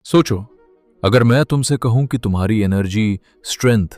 सोचो, अगर मैं तुमसे कहूं कि तुम्हारी एनर्जी, स्ट्रेंथ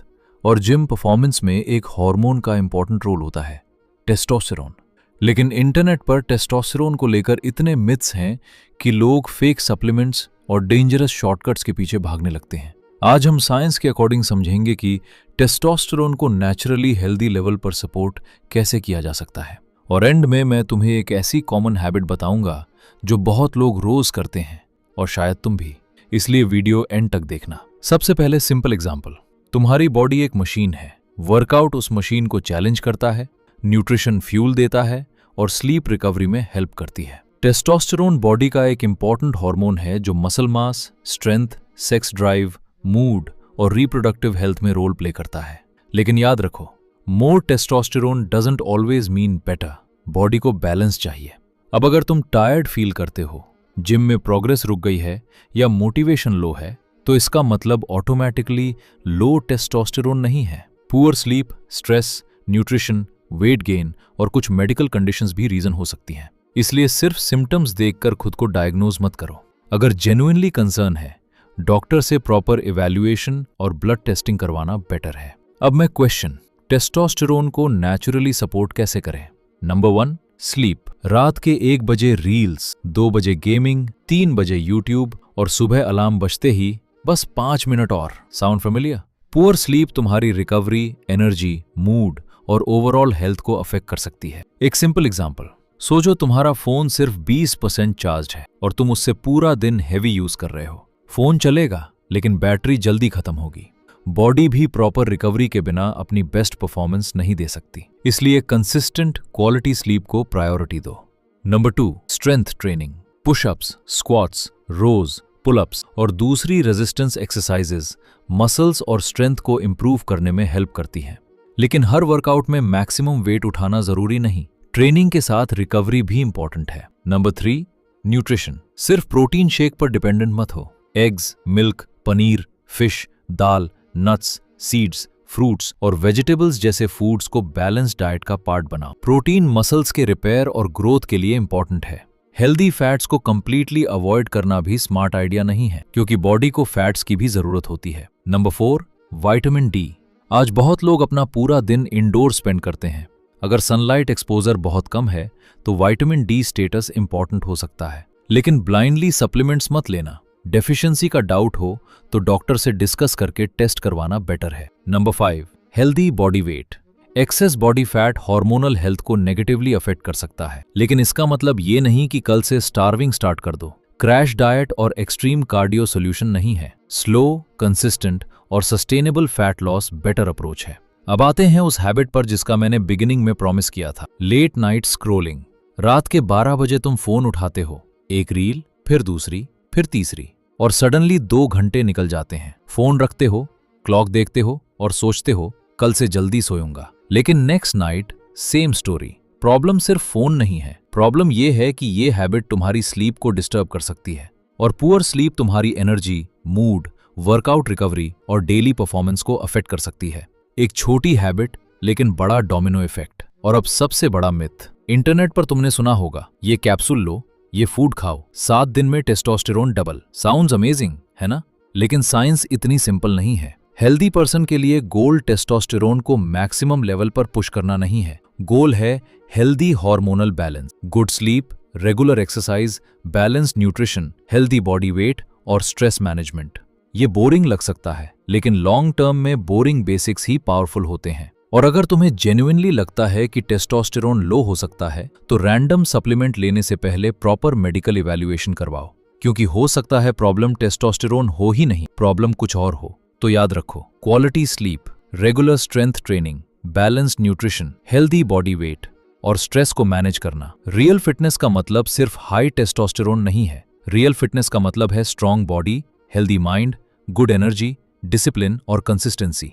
और जिम परफॉर्मेंस में एक हार्मोन का इंपॉर्टेंट रोल होता है, टेस्टोस्टेरोन। लेकिन इंटरनेट पर टेस्टोस्टेरोन को लेकर इतने मिथ्स हैं कि लोग फेक सप्लीमेंट्स और डेंजरस शॉर्टकट्स के पीछे भागने लगते हैं। आज हम साइंस के अकॉर्डिंग समझेंगे कि टेस्टोस्टेरोन को नेचुरली हेल्दी लेवल पर सपोर्ट कैसे किया जा सकता है। और एंड में मैं तुम्हें एक ऐसी कॉमन हैबिट बताऊंगा जो बहुत लोग रोज करते हैं और शायद तुम भी, इसलिए वीडियो एंड तक देखना। सबसे पहले सिंपल एग्जांपल, तुम्हारी बॉडी एक मशीन है। वर्कआउट उस मशीन को चैलेंज करता है, न्यूट्रिशन फ्यूल देता है और स्लीप रिकवरी में हेल्प करती है। टेस्टोस्टेरोन बॉडी का एक इंपॉर्टेंट हार्मोन है जो muscle mass, strength, sex drive, mood और रिप्रोडक्टिव हेल्थ में रोल प्ले करता है। लेकिन याद रखो, more testosterone doesn't always mean better. Body को बैलेंस चाहिए। अब अगर तुम टायर्ड फील करते हो, जिम में प्रोग्रेस रुक गई है या मोटिवेशन लो है, तो इसका मतलब ऑटोमेटिकली लो टेस्टोस्टेरोन नहीं है। Poor sleep, stress, nutrition, weight gain और कुछ मेडिकल कंडीशंस भी रीजन हो सकती हैं। इसलिए सिर्फ सिम्टम्स देखकर खुद को डायग्नोज मत करो। अगर जेन्युइनली कंसर्न है, डॉक्टर से प्रॉपर इवैल्यूएशन और ब्लड टेस्टिंग करवाना बेटर है। अब मैं क्वेश्चन, टेस्टोस्टेरोन को नेचुरली सपोर्ट कैसे करें? Number 1, sleep. रात के 1 बजे रील्स, 2 बजे गेमिंग, 3 बजे यूट्यूब और सुबह अलार्म बजते ही बस 5 मिनट और। Sound familiar? पुअर स्लीप तुम्हारी रिकवरी, एनर्जी, मूड और ओवरऑल हेल्थ को अफेक्ट कर सकती है। एक सिंपल एग्जांपल, सोचो तुम्हारा फोन सिर्फ 20% चार्ज है और तुम उससे पूरा दिन हेवी यूज कर रहे हो। फोन चलेगा लेकिन बैटरी जल्दी खत्म होगी। बॉडी भी प्रॉपर रिकवरी के बिना अपनी बेस्ट परफॉर्मेंस नहीं दे सकती। इसलिए कंसिस्टेंट क्वालिटी स्लीप को प्रायोरिटी दो। Number 2, strength training. Pushups, squats, rows, pullups और दूसरी रेजिस्टेंस एक्सरसाइजेज मसल्स और स्ट्रेंथ को इंप्रूव करने में हेल्प करती हैं। लेकिन हर वर्कआउट में मैक्सिमम वेट उठाना जरूरी नहीं। ट्रेनिंग के साथ रिकवरी भी इंपॉर्टेंट है। Number 3, nutrition. सिर्फ प्रोटीन शेक पर डिपेंडेंट मत हो। एग्स, मिल्क, पनीर, फिश, दाल, नट्स, सीड्स, फ्रूट्स और वेजिटेबल्स जैसे फूड्स को बैलेंस डाइट का पार्ट बनाओ। प्रोटीन मसल्स के रिपेयर और ग्रोथ के लिए इंपॉर्टेंट है। हेल्दी फैट्स को कंप्लीटली अवॉइड करना भी स्मार्ट आइडिया नहीं है, क्योंकि बॉडी को फैट्स की भी जरूरत होती है। Number 4, vitamin D. आज बहुत लोग अपना पूरा दिन इंडोर स्पेंड करते हैं। अगर सनलाइट एक्सपोजर बहुत कम है तो विटामिन डी स्टेटस इंपॉर्टेंट हो सकता है। लेकिन ब्लाइंडली सप्लीमेंट्स मत लेना। डेफिशिएंसी का डाउट हो तो डॉक्टर से डिस्कस करके टेस्ट करवाना बेटर है। Number 5, healthy body weight. Access body fat hormonal health को नेगेटिवली अफेक्ट कर सकता है, लेकिन इसका मतलब ये नहीं कि कल से स्टार्विंग स्टार्ट कर दो। क्रैश डाइट और एक्सट्रीम कार्डियो सोल्यूशन नहीं है। स्लो, कंसिस्टेंट और sustainable fat loss better approach है। अब आते हैं उस हैबिट पर जिसका मैंने बिगिनिंग में प्रॉमिस किया था, लेट नाइट स्क्रोलिंग। रात के 12 बजे तुम फोन उठाते हो, एक रील, फिर दूसरी, फिर तीसरी, और सडनली 2 घंटे निकल जाते हैं। फोन रखते हो, क्लॉक देखते हो और सोचते हो कल से जल्दी सोऊंगा। लेकिन next night same story. Problem सिर्फ फोन नहीं है, प्रॉब्लम ये है कि ये हैबिट तुम्हारी स्लीप को डिस्टर्ब कर सकती है। और पुअर स्लीप तुम्हारी एनर्जी, मूड, वर्कआउट रिकवरी और डेली परफॉर्मेंस को अफेक्ट कर सकती है। एक छोटी हैबिट लेकिन बड़ा डोमिनो इफेक्ट। और अब सबसे बड़ा मिथ, इंटरनेट पर तुमने सुना होगा, ये कैप्सूल लो, ये फूड खाओ, 7 दिन में टेस्टोस्टेरोन डबल। साउंड्स अमेजिंग है ना? लेकिन साइंस इतनी सिंपल नहीं है। हेल्दी पर्सन के लिए गोल टेस्टोस्टेरोन को मैक्सिमम लेवल पर पुश करना नहीं है। गोल है healthy hormonal balance, good sleep, regular exercise, balanced nutrition, healthy body weight और स्ट्रेस मैनेजमेंट। ये बोरिंग लग सकता है, लेकिन लॉन्ग टर्म में बोरिंग बेसिक्स ही पावरफुल होते हैं। और अगर तुम्हें जेन्युइनली लगता है कि टेस्टोस्टेरोन लो हो सकता है, तो रैंडम सप्लीमेंट लेने से पहले प्रॉपर मेडिकल इवैल्यूएशन करवाओ, क्योंकि हो सकता है प्रॉब्लम टेस्टोस्टेरोन हो ही नहीं, प्रॉब्लम कुछ और हो। तो याद रखो, quality sleep, regular strength training, balanced nutrition, healthy body weight और स्ट्रेस को मैनेज करना। रियल फिटनेस का मतलब सिर्फ हाई टेस्टोस्टेरोन नहीं है। रियल फिटनेस का मतलब है strong body, healthy mind, good energy, discipline और कंसिस्टेंसी।